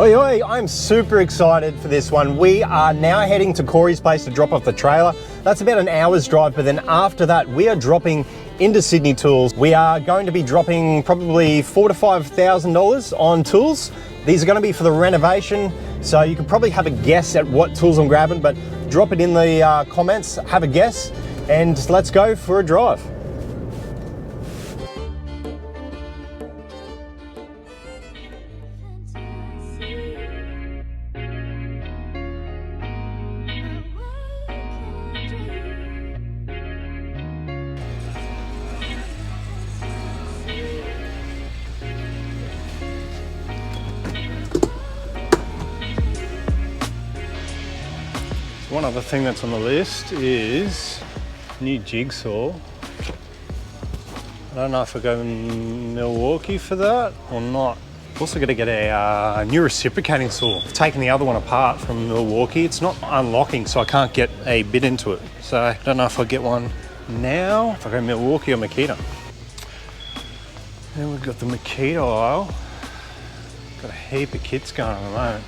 Oi, oi, I'm super excited for this one. We are now heading to Corey's place to drop off the trailer. That's about an hour's drive, but then after that, we are dropping into Sydney Tools. We are going to be dropping probably $4,000 to $5,000 on tools. These are going to be for the renovation, so you can probably have a guess at what tools I'm grabbing, but drop it in the comments, have a guess, and let's go for a drive. One other thing that's on the list is new jigsaw. I don't know if I go in Milwaukee for that or not. I've also got to get a new reciprocating saw. I've taken the other one apart from Milwaukee. It's not unlocking, so I can't get a bit into it. So I don't know if I'll get one now, if I go Milwaukee or Makita. Then we've got the Makita aisle. Got a heap of kits going on at the moment.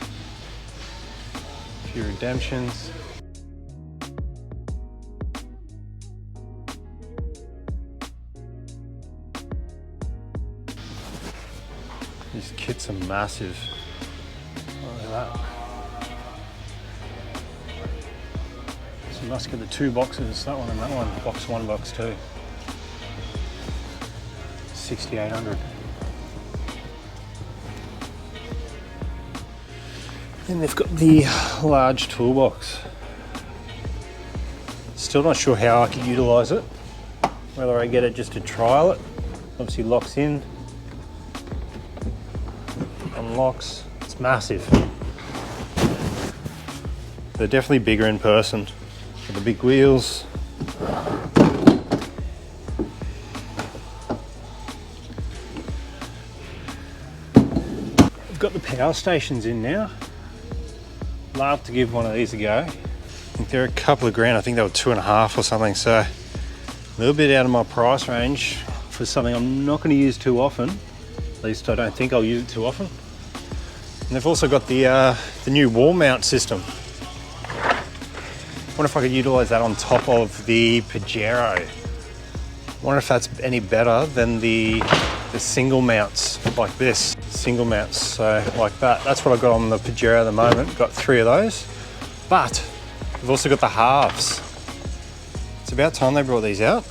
A few redemptions. These kits are massive. Look at that. So you must get the two boxes, that one and that one. Box one, box two. 6,800. Then they've got the large toolbox. Still not sure how I could utilise it. Whether I get it just to trial it. Obviously locks in. Unlocks. It's massive. They're definitely bigger in person. With the big wheels. I've got the power stations in now. Love to give one of these a go. I think they're a couple of grand. I think they were 2.5 or something. So a little bit out of my price range for something I'm not going to use too often. At least I don't think I'll use it too often. And they've also got the new wall mount system. Wonder if I could utilise that on top of the Pajero. Wonder if that's any better than the single mounts like this. Single mounts, so like that. That's what I've got on the Pajero at the moment. Got 3 of those. But we've also got the halves. It's about time they brought these out.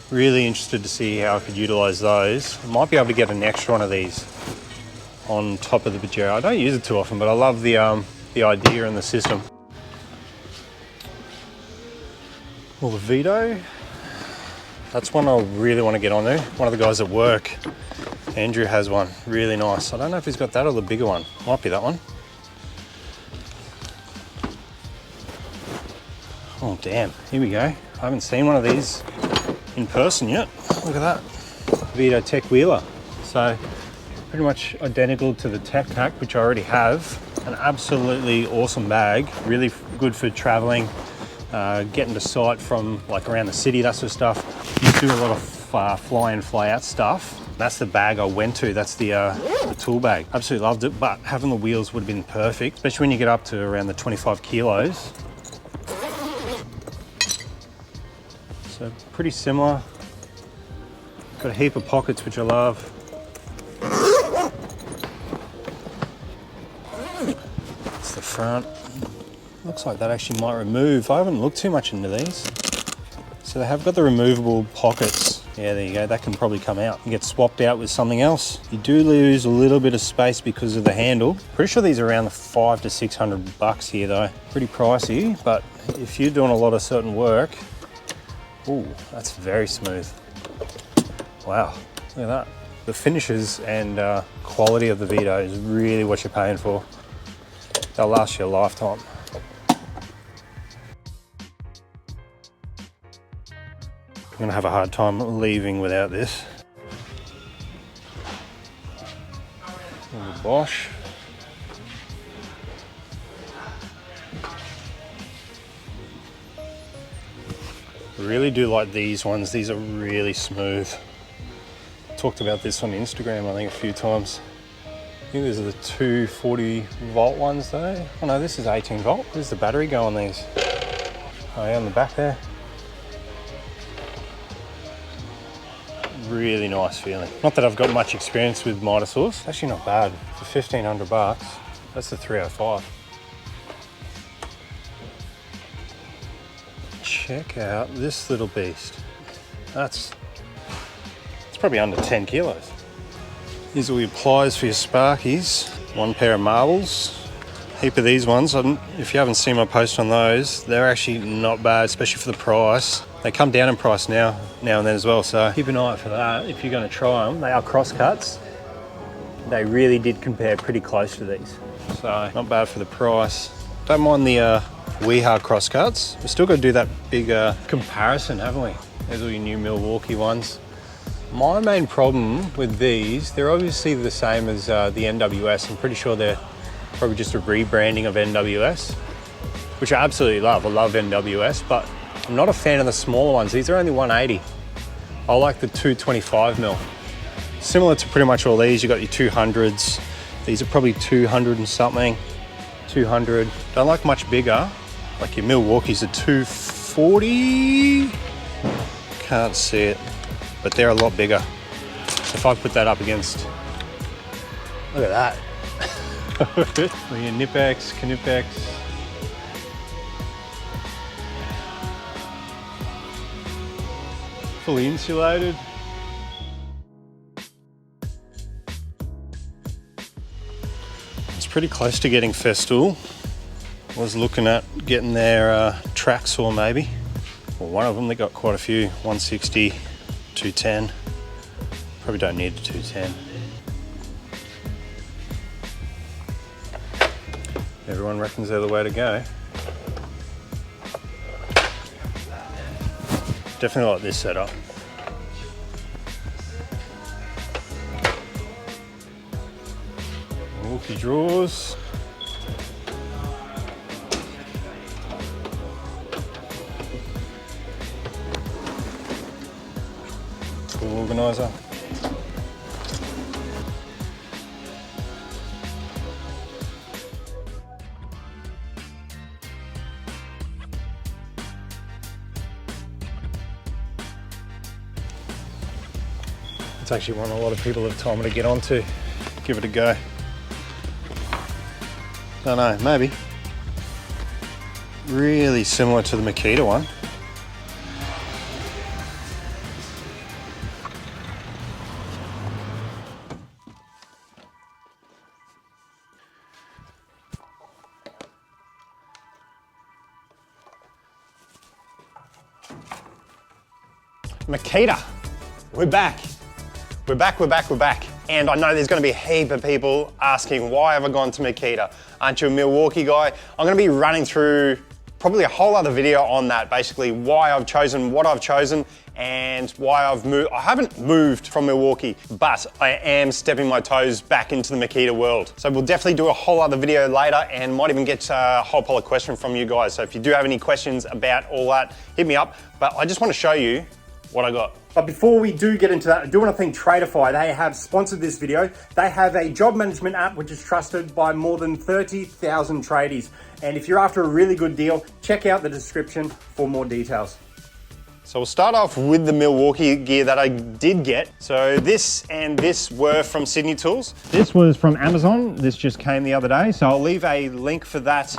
Really interested to see how I could utilise those. I might be able to get an extra one of these on top of the Pajero. I don't use it too often, but I love the idea and the system. Well, the veto, that's one I really want to get on there. One of the guys at work, Andrew, has one. Really nice. I don't know if he's got that or the bigger one. Might be that one. Oh, damn. Here we go. I haven't seen one of these in person yet. Look at that. Veto Tech Wheeler. So pretty much identical to the Tech Tac, which I already have. An absolutely awesome bag. Really good for traveling, getting to site from like around the city, that sort of stuff. You do a lot of fly in, fly out stuff. That's the bag I went to. That's the tool bag. Absolutely loved it, but having the wheels would have been perfect, especially when you get up to around the 25 kilos. So pretty similar. Got a heap of pockets, which I love. That's the front. Looks like that actually might remove. I haven't looked too much into these. So they have got the removable pockets. Yeah, there you go. That can probably come out and get swapped out with something else. You do lose a little bit of space because of the handle. Pretty sure these are around the $500 to $600 here though. Pretty pricey, but if you're doing a lot of certain work, ooh, that's very smooth. Wow, look at that. The finishes and quality of the veto is really what you're paying for. They'll last you a lifetime. I'm gonna have a hard time leaving without this. The Bosch. I really do like these ones. These are really smooth. Talked about this on Instagram, I think, a few times. I think these are the 240 volt ones though. Oh no, this is 18 volt. Where's the battery go on these? Oh yeah, on the back there. Really nice feeling. Not that I've got much experience with miter saws. It's actually not bad. For 1,500 bucks, that's the 305. Check out this little beast. It's probably under 10 kilos. Here's all your pliers for your sparkies. One pair of marbles. Heap of these ones. If you haven't seen my post on those, they're actually not bad, especially for the price. They come down in price now and then as well, so keep an eye out for that if you're going to try them. They are cross cuts. They really did compare pretty close to these, so not bad for the price. Don't mind the Weeha cross cuts. We've still got to do that big comparison, haven't we? There's all your new Milwaukee ones. My main problem with these, they're obviously the same as the NWS. I'm pretty sure they're probably just a rebranding of NWS, which I absolutely love. I love NWS, but I'm not a fan of the smaller ones. These are only 180. I like the 225mm. Similar to pretty much all these, you got your 200s. These are probably 200 and something, 200. Don't like much bigger. Like your Milwaukee's a 240. Can't see it, but they're a lot bigger. So if I put that up against, look at that. Your Nipex, Canipex. Fully insulated. It's pretty close to getting Festool. I was looking at getting their track saw maybe. Well, one of them, they got quite a few, 160, 210. Probably don't need a 210. Everyone reckons they're the way to go. Definitely like this setup. Milwaukee drawers. Tool organizer. It's actually one a lot of people have told me to get onto. Give it a go. Don't know, maybe. Really similar to the Makita one. Makita, we're back. We're back. And I know there's gonna be a heap of people asking, why have I gone to Makita? Aren't you a Milwaukee guy? I'm gonna be running through probably a whole other video on that, basically why I've chosen what I've chosen and why I've moved. I haven't moved from Milwaukee, but I am stepping my toes back into the Makita world. So we'll definitely do a whole other video later and might even get a whole pile of questions from you guys. So if you do have any questions about all that, hit me up. But I just wanna show you what I got. But before we do get into that, I do want to thank Tradify. They have sponsored this video. They have a job management app which is trusted by more than 30,000 tradies. And if you're after a really good deal, check out the description for more details. So we'll start off with the Milwaukee gear that I did get. So this and this were from Sydney Tools. This was from Amazon. This just came the other day. So I'll leave a link for that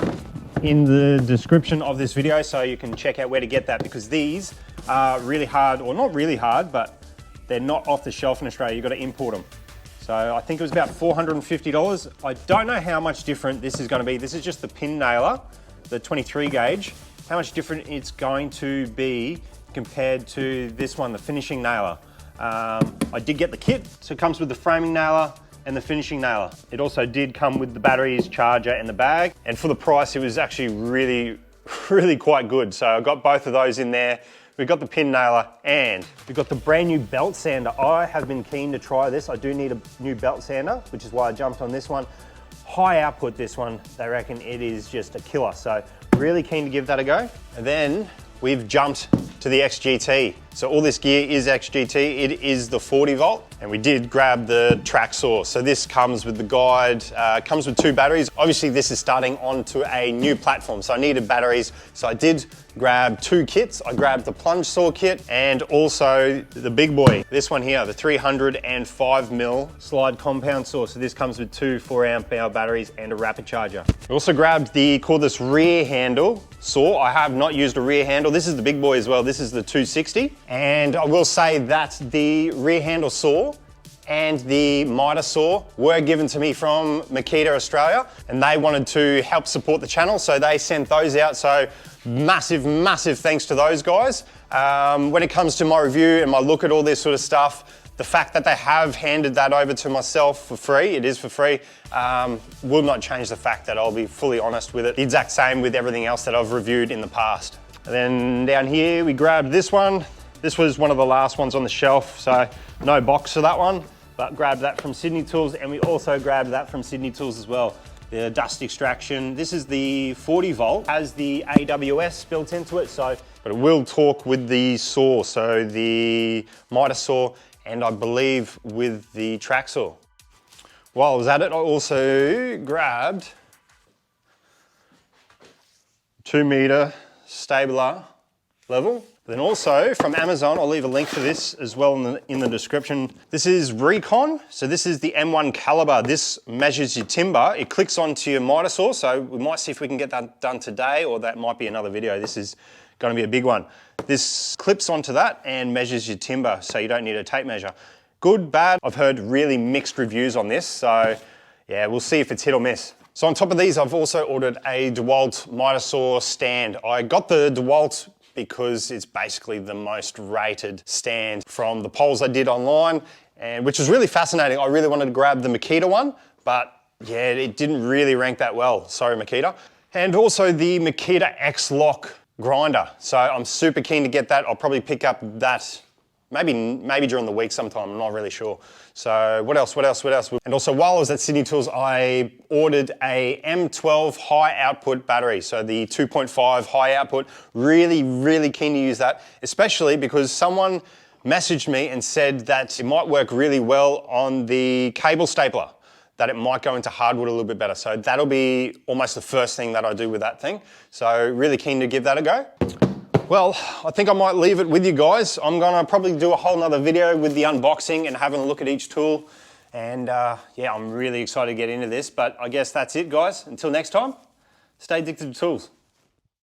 in the description of this video so you can check out where to get that, because these are really hard, or not really hard, but they're not off the shelf in Australia. You've got to import them. So I think it was about $450. I don't know how much different this is going to be. This is just the pin nailer, the 23 gauge. How much different it's going to be compared to this one, the finishing nailer. I did get the kit, so it comes with the framing nailer and the finishing nailer. It also did come with the batteries, charger, and the bag. And for the price, it was actually really quite good. So I got both of those in there. We've got the pin nailer and we've got the brand new belt sander. I have been keen to try this. I do need a new belt sander, which is why I jumped on this one. High output, this one. They reckon it is just a killer. So really keen to give that a go. And then we've jumped to the XGT. So all this gear is XGT, it is the 40 volt, and we did grab the track saw. So this comes with the guide, comes with 2 batteries. Obviously this is starting onto a new platform, so I needed batteries. So I did grab 2 kits. I grabbed the plunge saw kit and also the big boy. This one here, the 305mm slide compound saw. So this comes with 2 4-amp-hour batteries and a rapid charger. I also grabbed the cordless rear handle saw. I have not used a rear handle. This is the big boy as well. This is the 260. And I will say that the rear handle saw and the miter saw were given to me from Makita Australia, and they wanted to help support the channel, so they sent those out. So massive, massive thanks to those guys. When it comes to my review and my look at all this sort of stuff, the fact that they have handed that over to myself for free, it is for free, will not change the fact that I'll be fully honest with it. The exact same with everything else that I've reviewed in the past. And then down here, we grabbed this one. This was one of the last ones on the shelf, so no box for that one, but grabbed that from Sydney Tools, and we also grabbed that from Sydney Tools as well. The dust extraction. This is the 40 volt, has the AWS built into it, so, but it will talk with the saw, so the miter saw, and I believe with the track saw. While I was at it, I also grabbed 2-meter stabler level. Then also from Amazon, I'll leave a link for this as well in the description. This is Reekon. So this is the M1 caliber. This measures your timber. It clicks onto your miter saw. So we might see if we can get that done today, or that might be another video. This is going to be a big one. This clips onto that and measures your timber, so you don't need a tape measure. Good, bad. I've heard really mixed reviews on this. So yeah, we'll see if it's hit or miss. So on top of these, I've also ordered a Dewalt miter saw stand. I got the Dewalt because it's basically the most rated stand from the polls I did online, and which was really fascinating. I really wanted to grab the Makita one, but yeah, it didn't really rank that well. Sorry, Makita. And also the Makita X-Lock grinder. So I'm super keen to get that. I'll probably pick up that maybe during the week sometime, I'm not really sure. So what else? And also while I was at Sydney Tools, I ordered a M12 high output battery. So the 2.5 high output, really, really keen to use that, especially because someone messaged me and said that it might work really well on the cable stapler, that it might go into hardwood a little bit better. So that'll be almost the first thing that I do with that thing. So really keen to give that a go. Well, I think I might leave it with you guys. I'm gonna probably do a whole nother video with the unboxing and having a look at each tool. And yeah, I'm really excited to get into this, but I guess that's it, guys. Until next time, stay addicted to tools.